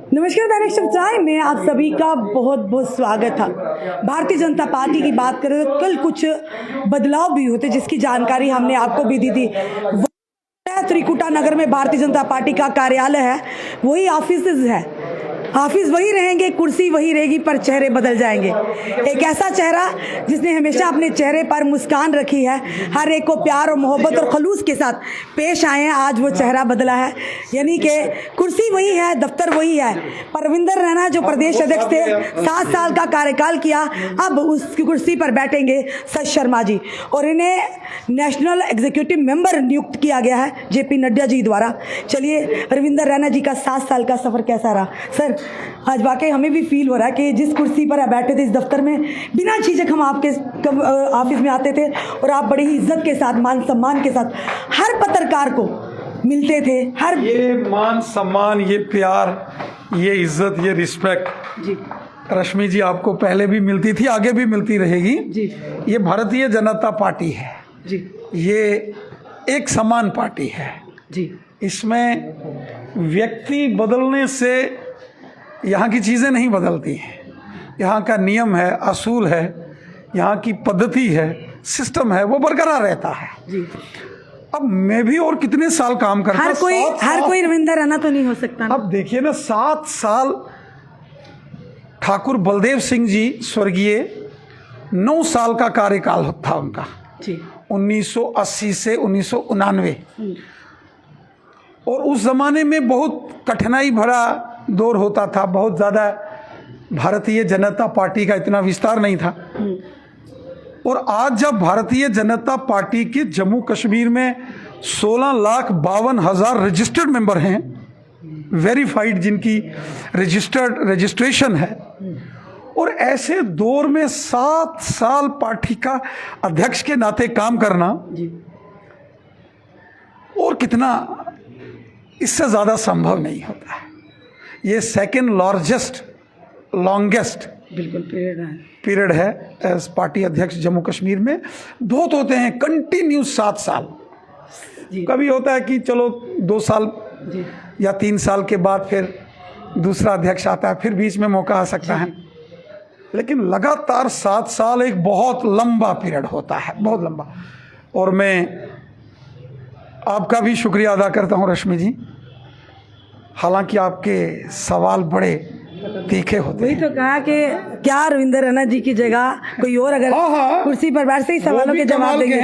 नमस्कार दैनिक सच्चाई में आप सभी का बहुत बहुत स्वागत है। भारतीय जनता पार्टी की बात करें तो कल कुछ बदलाव भी होते जिसकी जानकारी हमने आपको भी दी थी। त्रिकुटा नगर में भारतीय जनता पार्टी का कार्यालय है, वही ऑफिस है, ऑफिस वही रहेंगे, कुर्सी वही रहेगी, पर चेहरे बदल जाएंगे। एक ऐसा चेहरा जिसने हमेशा अपने चेहरे पर मुस्कान रखी है, हर एक को प्यार और मोहब्बत और खलूस के साथ पेश आए हैं, आज वो चेहरा बदला है। यानी कि कुर्सी वही है, दफ्तर वही है। परविंदर रैना जो प्रदेश अध्यक्ष थे, 7 साल का कार्यकाल किया, अब उसकी कुर्सी पर बैठेंगे सत शर्मा जी, और इन्हें नेशनल एग्जीक्यूटिव मेंबर नियुक्त किया गया है जेपी नड्डा जी द्वारा। चलिए, परविंदर रैना जी का 7 साल का सफर कैसा रहा सर? आज वाकई हमें भी फील हो रहा है कि जिस कुर्सी पर आप बैठे थे इस दफ्तर में, बिना झिझक हम आपके ऑफिस में आते थे और आप बड़ी ही इज्जत के साथ, मान सम्मान के साथ हर पत्रकार को मिलते थे। हर ये मान सम्मान, ये प्यार, ये इज्जत, ये रिस्पेक्ट जी रश्मि जी आपको पहले भी मिलती थी, आगे भी मिलती रहेगी जी। ये भारतीय जनता पार्टी है जी ये एक समान पार्टी है जी। इसमें व्यक्ति बदलने से यहाँ की चीज़ें नहीं बदलती हैं। यहाँ का नियम है, असूल है, यहाँ की पद्धति है, सिस्टम है, वो बरकरार रहता है जी। अब मैं भी और कितने साल काम करता, हर कोई रविंदर रैना तो नहीं हो सकता ना। अब देखिए ना, 7 साल ठाकुर बलदेव सिंह जी स्वर्गीय, 9 साल का कार्यकाल था उनका जी, 1980 से 1999। और उस जमाने में बहुत कठिनाई भरा दौर होता था, बहुत ज़्यादा भारतीय जनता पार्टी का इतना विस्तार नहीं था। और आज जब भारतीय जनता पार्टी के जम्मू कश्मीर में 16,52,000 रजिस्टर्ड मेंबर हैं, वेरीफाइड, जिनकी रजिस्ट्रेशन है, और ऐसे दौर में 7 साल पार्टी का अध्यक्ष के नाते काम करना जी। और कितना, इससे ज़्यादा संभव नहीं होता है। ये सेकेंड लॉन्गेस्ट बिल्कुल पीरियड है एज पार्टी अध्यक्ष जम्मू कश्मीर में। बहुत होते हैं कंटिन्यू 7 साल, कभी होता है कि चलो 2 साल जी या 3 साल के बाद फिर दूसरा अध्यक्ष आता है, फिर बीच में मौका आ सकता है, लेकिन लगातार 7 साल एक बहुत लंबा पीरियड होता है, बहुत लंबा। और मैं आपका भी शुक्रिया अदा करता हूं रश्मि जी, हालांकि आपके सवाल बड़े तीखे होते वही हैं। तो कहा कि क्या रविंदर रैना जी की जगह कोई और अगर कुर्सी पर बैठ से ही सवालों के जवाब देंगे,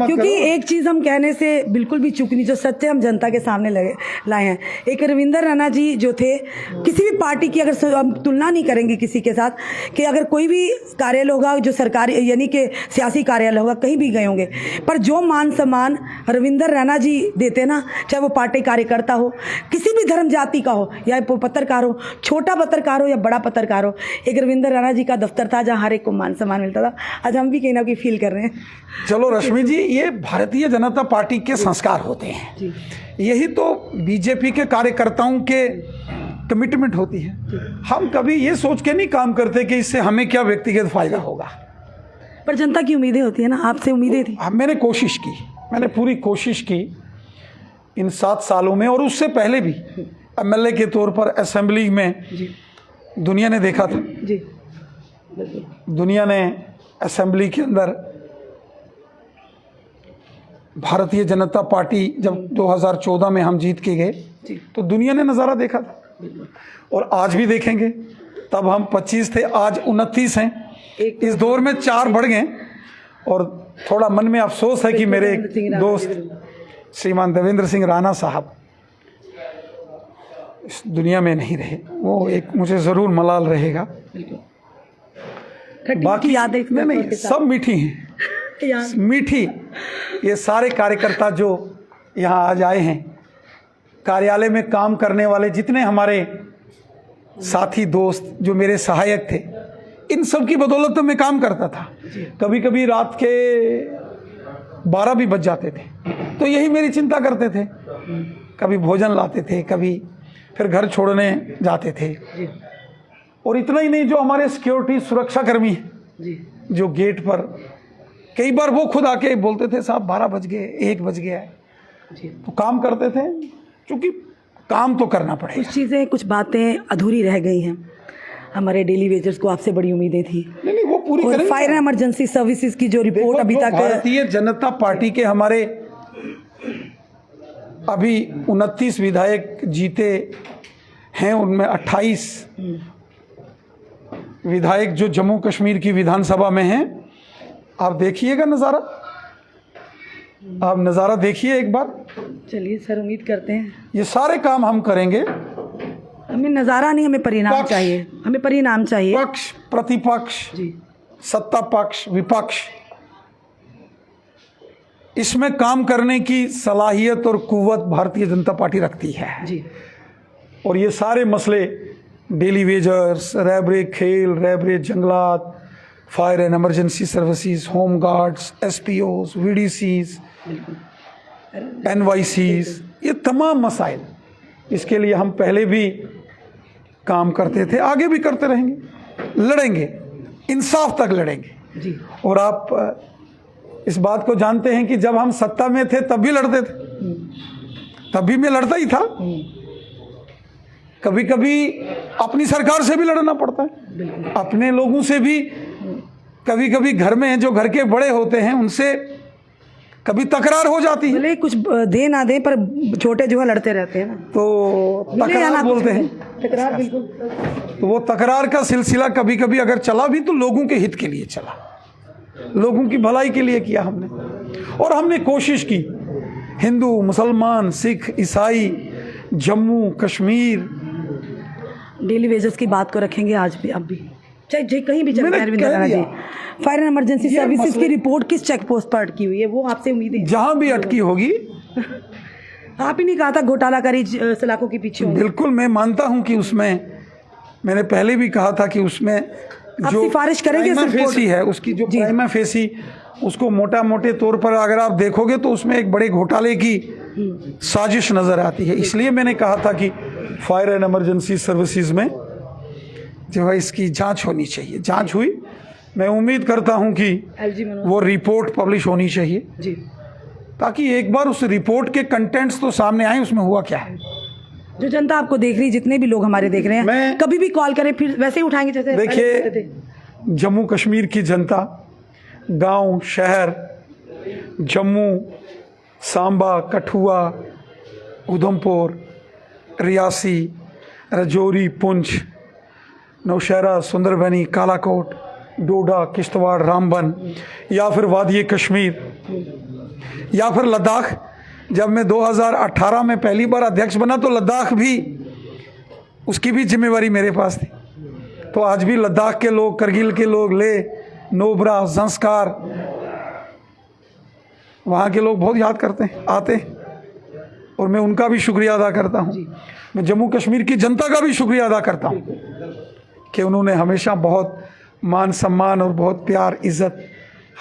क्योंकि एक चीज हम कहने से बिल्कुल भी चूक नहीं, जो सत्य हम जनता के सामने लाए हैं। एक रविंदर रैना जी जो थे, किसी भी पार्टी की अगर हम तुलना नहीं करेंगे किसी के साथ, कि अगर कोई भी कार्यालय होगा जो सरकारी यानी कि सियासी कार्यालय होगा, कहीं भी गए होंगे, पर जो मान सम्मान रविंदर रैना जी देते ना, चाहे वो पार्टी कार्यकर्ता हो, किसी भी धर्म जाति का हो, या पत्रकार हो, छोटा पत्रकार हो या बड़ा पत्रकार हो, एक रविंदर रैना जी का दफ्तर था जहां हर एक को मान सम्मान मिलता था। आज हम भी कहीं ना कहीं फील कर रहे हैं। चलो रश्मि जी, ये भारतीय जनता पार्टी के संस्कार होते हैं जी। यही तो बीजेपी के कार्यकर्ताओं के कमिटमेंट होती है। हम कभी ये सोच के नहीं काम करते कि इससे हमें क्या व्यक्तिगत फायदा होगा, पर जनता की उम्मीदें होती है ना, आपसे उम्मीदें थी। मैंने कोशिश की, मैंने पूरी कोशिश की इन 7 सालों में, और उससे पहले भी एमएलए के तौर पर असेंबली में जी। दुनिया ने देखा था जी। दुनिया ने असेंबली के अंदर भारतीय जनता पार्टी जब 2014 में हम जीत के गए, तो दुनिया ने नज़ारा देखा था, और आज भी देखेंगे। तब हम 25 थे, आज 29 हैं। इस दौर में 4 बढ़ गए, और थोड़ा मन में अफसोस है कि मेरे एक दोस्त श्रीमान देवेंद्र सिंह राणा साहब इस दुनिया में नहीं रहे। वो एक मुझे ज़रूर मलाल रहेगा। बाकी यादें नहीं, सब मीठी हैं, मीठी। ये सारे कार्यकर्ता जो यहाँ आज आए हैं, कार्यालय में काम करने वाले जितने हमारे साथी दोस्त जो मेरे सहायक थे, इन सब की बदौलत तो मैं काम करता था। कभी कभी रात के 12 भी बज जाते थे, तो यही मेरी चिंता करते थे। कभी भोजन लाते थे, कभी फिर घर छोड़ने जाते थे। और इतना ही नहीं, जो हमारे सिक्योरिटी सुरक्षा कर्मी हैं जो गेट पर, कई बार वो खुद आके बोलते थे, साहब 12 बज गए, 1 बज गया है, तो काम करते थे। क्योंकि काम तो करना पड़ेगा। कुछ चीज़ें, कुछ बातें अधूरी रह गई हैं। हमारे डेली वेजर्स को आपसे बड़ी उम्मीदें थी। नहीं, वो पूरी और करेंगे। फायर एंड इमरजेंसी सर्विसेज की जो रिपोर्ट अभी तक भारतीय जनता पार्टी के हमारे अभी 29 विधायक जीते हैं, उनमें 28 विधायक जो जम्मू कश्मीर की विधानसभा में हैं। आप देखिएगा नज़ारा, आप नज़ारा देखिए एक बार। चलिए सर, उम्मीद करते हैं ये सारे काम हम करेंगे। हमें नज़ारा नहीं, हमें परिणाम पक्ष, चाहिए, हमें परिणाम चाहिए। पक्ष प्रतिपक्ष, जी, सत्ता पक्ष विपक्ष, इसमें काम करने की सलाहियत और कुव्वत भारतीय जनता पार्टी रखती है। जी, और ये सारे मसले, डेली वेजर्स, रैबरे खेल, रैबरे जंगलात, fire and emergency services, home guards, SPOs, VDCs, NYCs, ये तमाम मसाइल, इसके लिए हम पहले भी काम करते थे, आगे भी करते रहेंगे, लड़ेंगे, इंसाफ तक लड़ेंगे। जी, और आप इस बात को जानते हैं कि जब हम सत्ता में थे तब भी लड़ते थे, तब भी मैं लड़ता ही था। कभी कभी अपनी सरकार से भी लड़ना पड़ता है, अपने लोगों से भी। कभी कभी घर में जो घर के बड़े होते हैं उनसे कभी तकरार हो जाती है, भले कुछ दे ना दे, पर छोटे जो है लड़ते रहते हैं ना, तो मिले या तकरार ना बोलते हैं। तकरार, बिल्कुल। तो वो तकरार का सिलसिला कभी कभी अगर चला भी तो लोगों के हित के लिए चला, लोगों की भलाई के लिए किया हमने। और हमने कोशिश की, हिंदू, मुसलमान, सिख, ईसाई, जम्मू कश्मीर, डेली वेजेस की बात को रखेंगे आज भी, अब भी, चाहे कहीं भी चलते मैंने हैं। रविंद्र कह राणा जी, दिया। फायर एंड इमरजेंसी ये सर्विसेज की मसले- रिपोर्ट किस चेक पोस्ट पर अटकी हुई है, वो आपसे उम्मीद है। जहां भी अटकी होगी, आप ही नहीं कहा था घोटालाकारी सलाखों के पीछे होंगे। बिल्कुल मैं मानता हूं कि उसमें, मैंने पहले भी कहा था कि उसमें जो सिफारिश करेंगे इस प्राइमा रिपोर्ट? फेसी है, उसकी जो जी। प्राइमा फेसी, उसको मोटा मोटे तौर पर अगर आप देखोगे तो उसमें एक बड़े घोटाले की साजिश नज़र आती है। इसलिए मैंने कहा था कि फायर एंड इमरजेंसी सर्विसेज में जो है इसकी जांच होनी चाहिए। जांच हुई, मैं उम्मीद करता हूं कि एलजी मनोज वो रिपोर्ट पब्लिश होनी चाहिए, जी, ताकि एक बार उस रिपोर्ट के कंटेंट्स तो सामने आए, उसमें हुआ क्या है। जो जनता आपको देख रही है, जितने भी लोग हमारे देख रहे हैं, मैं- कभी भी कॉल करें फिर वैसे ही उठाएंगे जैसे पहले देखिए, करते थे। जम्मू कश्मीर की जनता, गांव, शहर, जम्मू, सांबा, कठुआ, उधमपुर, रियासी, राजौरी, पुंछ, नौशहरा, सुंदरबनी, कालाकोट, डोडा, किश्तवाड़, रामबन, या फिर वादी कश्मीर, या फिर लद्दाख। जब मैं 2018 में पहली बार अध्यक्ष बना तो लद्दाख भी, उसकी भी जिम्मेवारी मेरे पास थी। तो आज भी लद्दाख के लोग, करगिल के लोग, लेह, नोबरा, ज़ंस्कार, वहाँ के लोग बहुत याद करते हैं, आते हैं, और मैं उनका भी शुक्रिया अदा करता हूँ। मैं जम्मू कश्मीर की जनता का भी शुक्रिया अदा करता हूँ कि उन्होंने हमेशा बहुत मान सम्मान और बहुत प्यार, इज्जत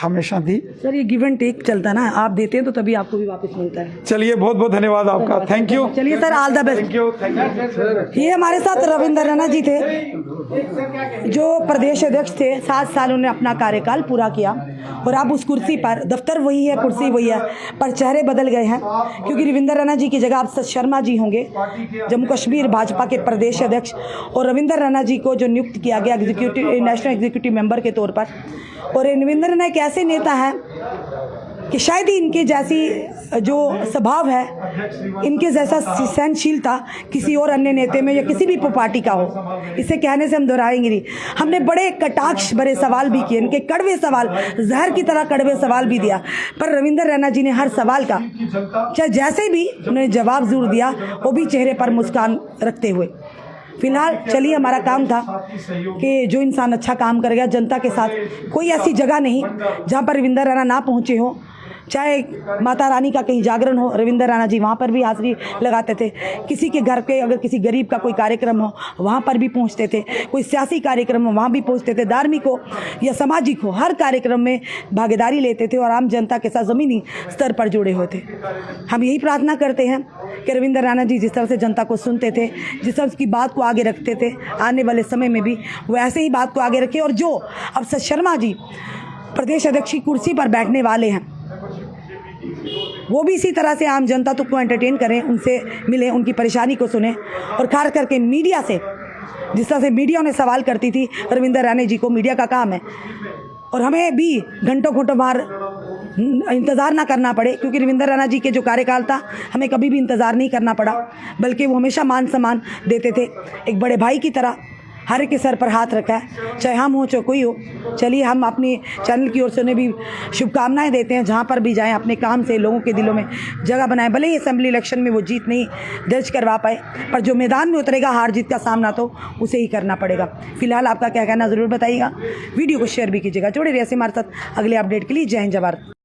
हमेशा दी। सर, ये गिव एंड टेक चलता ना, आप देते हैं तो तभी आपको भी वापस मिलता है। चलिए, बहुत बहुत धन्यवाद आपका, थैंक यू। चलिए sir, all the best. Thank you. ये हमारे साथ रविंद्र राणा जी थे, जो प्रदेश अध्यक्ष थे। 7 साल उन्होंने अपना कार्यकाल पूरा किया और अब उस कुर्सी पर, दफ्तर वही है, कुर्सी वही है, पर चेहरे बदल गए हैं, क्योंकि रविंद्र राणा जी की जगह अब सत शर्मा जी होंगे, जम्मू कश्मीर भाजपा के प्रदेश अध्यक्ष। और रविंद्र राणा जी को जो नियुक्त किया गया एग्जीक्यूटिव, नेशनल एग्जीक्यूटिव मेंबर के तौर पर। और रविंद्र राणा एक ऐसे नेता हैं कि शायद ही इनके जैसी जो स्वभाव है, इनके जैसा सहनशीलता किसी और अन्य नेता में या किसी भी पार्टी का हो, इसे कहने से हम दोहराएंगे नहीं। हमने बड़े कटाक्ष भरे सवाल भी किए, इनके कड़वे सवाल, जहर की तरह कड़वे सवाल भी दिया, पर रविंद्र राणा जी ने हर सवाल का चाहे जैसे भी उन्होंने जवाब जरूर दिया, वो भी चेहरे पर मुस्कान रखते हुए। फिलहाल चलिए, हमारा काम था कि जो इंसान अच्छा काम करेगा जनता के साथ, कोई ऐसी जगह नहीं जहाँ पर रविंद्र राणा ना पहुँचे हो। चाहे माता रानी का कहीं जागरण हो, रविंद्र राणा जी वहाँ पर भी हाजिरी लगाते थे। किसी के घर पे अगर किसी गरीब का कोई कार्यक्रम हो, वहाँ पर भी पहुँचते थे। कोई सियासी कार्यक्रम हो, वहाँ भी पहुँचते थे। धार्मिक हो या सामाजिक हो, हर कार्यक्रम में भागीदारी लेते थे और आम जनता के साथ ज़मीनी स्तर पर जुड़े हुए थे। हम यही प्रार्थना करते हैं कि रविंद्र राणा जी जिस तरह से जनता को सुनते थे, जिस तरह की बात को आगे रखते थे, आने वाले समय में भी वो ऐसे ही बात को आगे रखें। और जो अब सत शर्मा जी प्रदेश अध्यक्ष की कुर्सी पर बैठने वाले हैं, वो भी इसी तरह से आम जनता को एंटरटेन करें, उनसे मिलें, उनकी परेशानी को सुने और खास करके मीडिया से, जिस तरह से मीडिया उन्हें सवाल करती थी रविंदर रैना जी को, मीडिया का काम है और हमें भी घंटों घंटों बाहर इंतज़ार ना करना पड़े, क्योंकि रविंदर रैना जी के जो कार्यकाल था हमें कभी भी इंतज़ार नहीं करना पड़ा, बल्कि वो हमेशा मान सम्मान देते थे। एक बड़े भाई की तरह हर एक के सर पर हाथ रखा है, चाहे हम हो चाहे कोई हो। चलिए हम अपनी चैनल की ओर से उन्हें भी शुभकामनाएं देते हैं, जहाँ पर भी जाएं अपने काम से लोगों के दिलों में जगह बनाएं। भले ही असेंबली इलेक्शन में वो जीत नहीं दर्ज करवा पाए, पर जो मैदान में उतरेगा हार जीत का सामना तो उसे ही करना पड़ेगा। फिलहाल आपका क्या कहना ज़रूर बताइएगा, वीडियो को शेयर भी कीजिएगा। जुड़े रहिए हमारे साथ अगले अपडेट के लिए। जय हिंद, जय भारत।